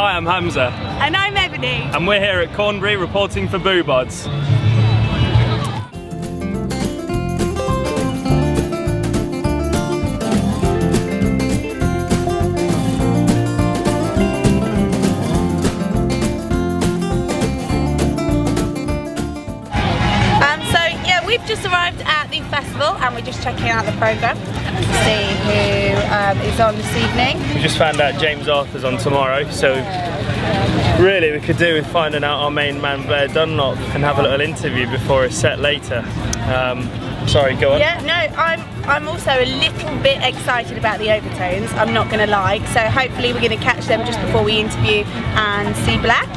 Hi, I'm Hamza. And I'm Ebony. And we're here at Cornbury reporting for Bods. We've just arrived at the festival and we're just checking out the programme to see who is on this evening. We just found out James Arthur's on tomorrow, so really we could do with finding out our main man Blair Dunlop and have a little interview before his set later. Sorry, go on. Yeah, no, I'm also a little bit excited about the overtones, I'm not going to lie, so hopefully we're going to catch them just before we interview and see Black.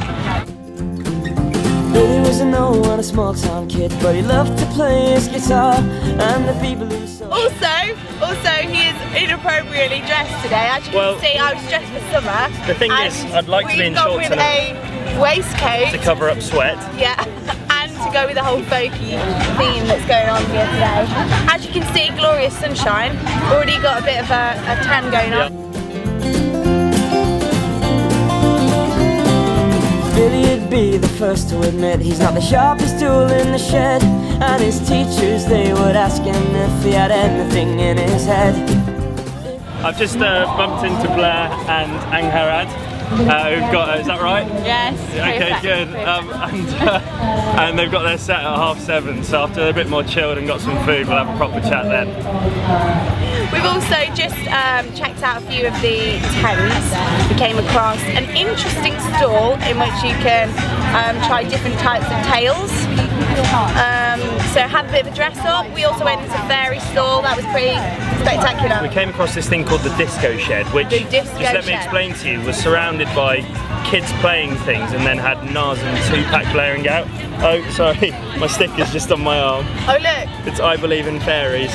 Billy was a no-one, a small-town kid, but he loved to play his guitar, and the people who saw... Also, he is inappropriately dressed today. As you can see, I was dressed for summer. The thing is, I'd like to be in shorts with a waistcoat to cover up sweat. Yeah, and to go with the whole folky theme that's going on here today. As you can see, glorious sunshine. Already got a bit of a tan going on. Billy'd be the first to admit he's not the sharpest tool in the shed, and his teachers, they would ask him if he had anything in his head. I've just bumped into Blair and Angharad, who've got, is that right? Yes. Okay, good. And they've got their set at 7:30, so after they're a bit more chilled and got some food, we'll have a proper chat then. We've also just checked out a few of the tents. We came across an interesting stall in which you can try different types of tails. So have a bit of a dress up. We also went into a fairy stall, that was pretty spectacular. We came across this thing called the Disco Shed, which, just let me explain to you, was surrounded by kids playing things and then had Nas and Tupac blaring out. Oh, sorry, my sticker's just on my arm. Oh look! It's I Believe in Fairies.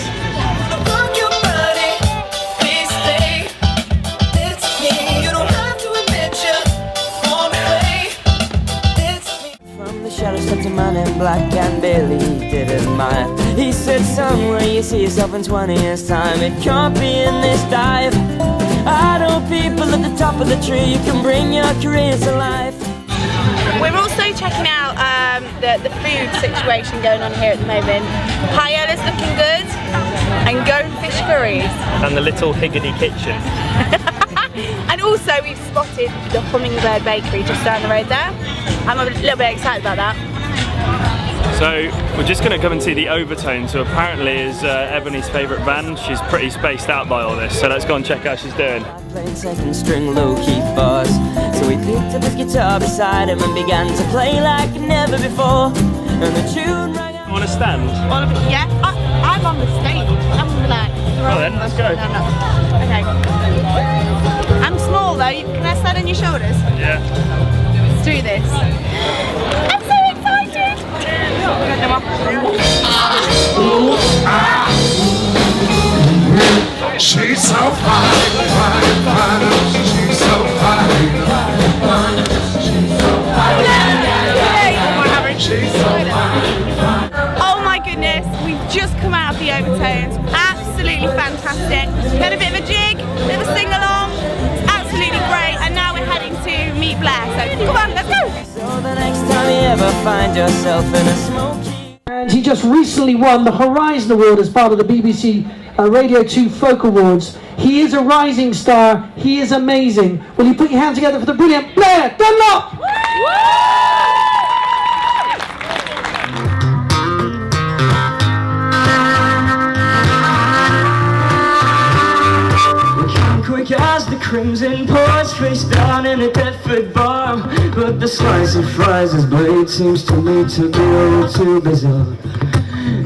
Stepped a man in black and Billy did admire. He said, son, where you see yourself in 20 years time, it can't be in this dive. I know people at the top of the tree, you can bring your career to life. We're also checking out the food situation going on here at the moment. Paella's looking good, and goldfish curries. And the Little Higgity Kitchen. And also we've spotted the Hummingbird Bakery just down the road there. I'm a little bit excited about that. So we're just going to come and see the Overtones, who apparently is Ebony's favourite band. She's pretty spaced out by all this, so let's go and check how she's doing. Playing second string low-key bars, so we picked up his guitar beside him and began to play like never before. And the tune rang out. You want to stand? Yeah, I'm on the stage. I'm like... Oh then, let's go. No. Okay. I'm small though, can I stand on your shoulders? Yeah. Let's do this. I'm so excited! She's so fine, fine, fine. She's so fine, fine. She's so fine. She's so fine. Oh my goodness, we've just come out of the Overtones. Absolutely fantastic. Had a bit of a jig, a bit of a sing-along. It's absolutely great, and now we're heading to meet Blair. So come on, let's go! So the next time you ever find yourself in a smoky... And he just recently won the Horizon Award as part of the BBC Radio 2 Folk Awards. He is a rising star. He is amazing. Will you put your hands together for the brilliant Blair Dunlop? Quick as the crimson pours face down in a Deptford bar, but the slice of fries' blade seems to me to be all too bizarre.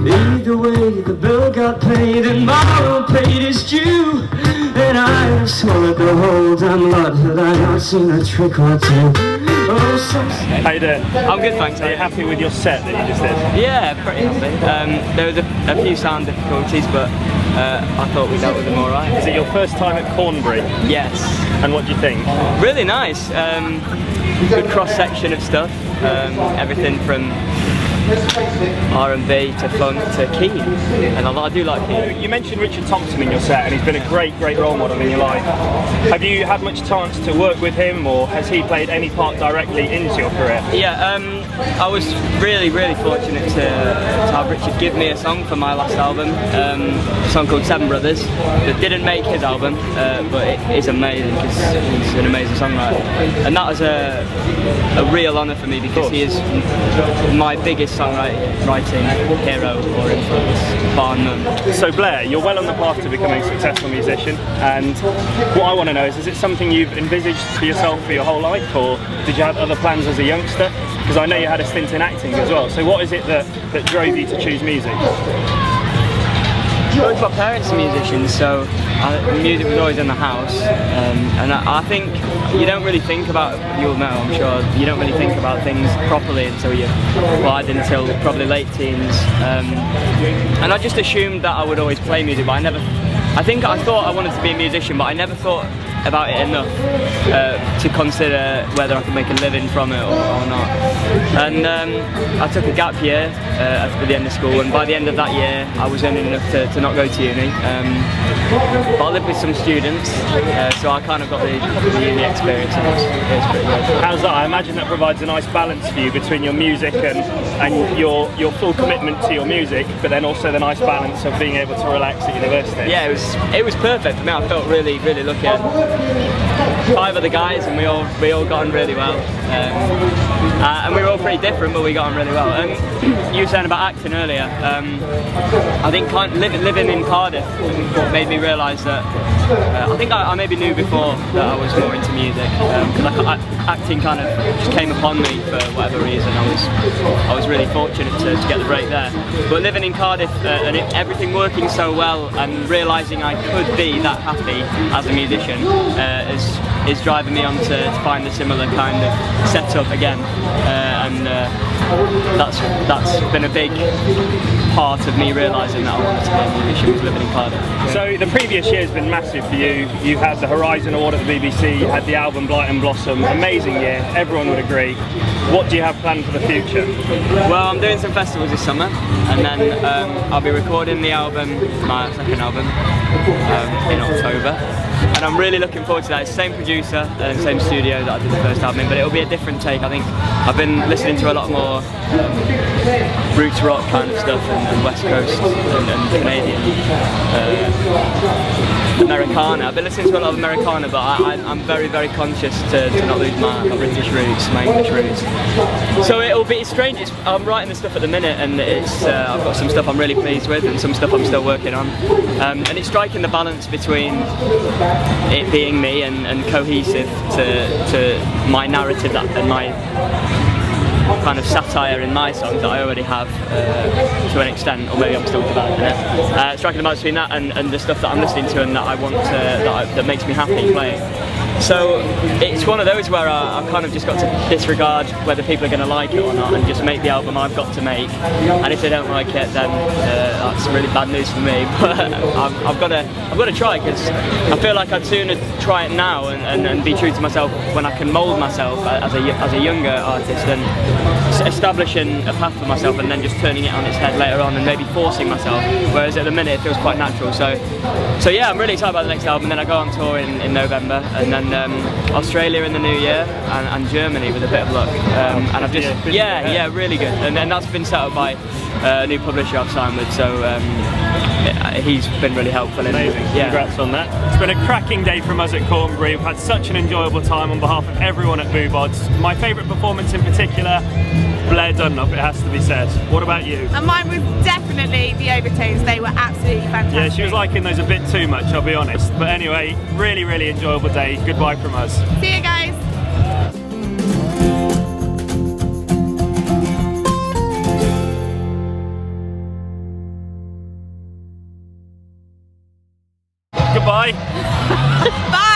Either way, the bill got paid and Marlowe paid his due, and I have swallowed the whole damn lot had I not seen a trick or two. How you doing? I'm good, thanks. Are you happy with your set that you just did? Yeah, pretty happy. There was a few sound difficulties, but I thought we dealt with them alright. Is it your first time at Cornbury? Yes. And what do you think? Really nice. Good cross-section of stuff. Everything from R&B to funk to Keen, and I do like Keen. You mentioned Richard Thompson in your set, and he's been a great role model in your life. Have you had much chance to work with him, or has he played any part directly into your career? Yeah, I was really fortunate to have Richard give me a song for my last album, a song called Seven Brothers, that didn't make his album, but it is amazing because he's an amazing songwriter. And that was a real honour for me because he is my biggest songwriting hero or influence, bar none. So Blair, you're well on the path to becoming a successful musician, and what I want to know is it something you've envisaged for yourself for your whole life, or did you have other plans as a youngster? Because I know you had a stint in acting as well, so what is it that drove you to choose music? Both my parents are musicians, so music was always in the house, and I think you don't really think about, you'll know I'm sure, you don't really think about things properly until you're, well I didn't until probably late teens, and I just assumed that I would always play music, but I thought I wanted to be a musician, but I never thought about it enough to consider whether I could make a living from it or not. And I took a gap year at the end of school, and by the end of that year I was earning enough to not go to uni. But I lived with some students, so I kind of got the uni experience, and it was pretty good. How's that? I imagine that provides a nice balance for you between your music and your full commitment to your music, but then also the nice balance of being able to relax at university. Yeah, it was perfect for me. I felt really lucky. 5 of the guys, and we all got on really well, and we were all pretty different, but we got on really well. And you were saying about acting earlier. I think living in Cardiff made me realise that I think I maybe knew before that I was more into music, because acting kind of just came upon me for whatever reason. I was really fortunate to get the break there. But living in Cardiff and everything working so well, and realising I could be that happy as a musician is driving me on to find a similar kind of setup again, and that's been a big part of me realising that I wanted to be a musician, was living in Cardiff. So the previous year has been massive for you. You had the Horizon Award at the BBC, you had the album Blight and Blossom, amazing year, everyone would agree. What do you have planned for the future? Well, I'm doing some festivals this summer, and then I'll be recording the album, my second album, in October. And I'm really looking forward to that. It's the same producer and same studio that I did the first album in, but it'll be a different take. I think I've been listening to a lot more roots rock kind of stuff, and West Coast and Canadian Americana. I've been listening to a lot of Americana, but I'm very conscious to not lose my British roots, my English roots. So it's strange. I'm writing the stuff at the minute, and I've got some stuff I'm really pleased with, and some stuff I'm still working on. And it's striking the balance between it being me and cohesive to my narrative and my kind of satire in my songs that I already have to an extent, or maybe I'm still developing it. Striking the balance between that and the stuff that I'm listening to and that I want that makes me happy playing. So it's one of those where I've kind of just got to disregard whether people are going to like it or not, and just make the album I've got to make. And if they don't like it, then that's really bad news for me. But I've got to try, because I feel like I'd sooner try it now and be true to myself when I can mould myself as a younger artist, than establishing a path for myself and then just turning it on its head later on and maybe forcing myself. Whereas at the minute it feels quite natural. So yeah, I'm really excited about the next album. Then I go on tour in November, and then Australia in the new year, and Germany with a bit of luck. And I've just really good. And that's been set up by a new publisher I've signed with. So he's been really helpful. Amazing. Congrats on that. It's been a cracking day from us at Cornbury. We've had such an enjoyable time on behalf of everyone at Bods. My favourite performance in particular, Blair Dunlop, it has to be said. What about you? And mine was definitely the overtones. They were absolutely fantastic. Yeah, she was liking those a bit too much, I'll be honest. But anyway, really enjoyable day. Goodbye from us. See you guys. Goodbye. Bye.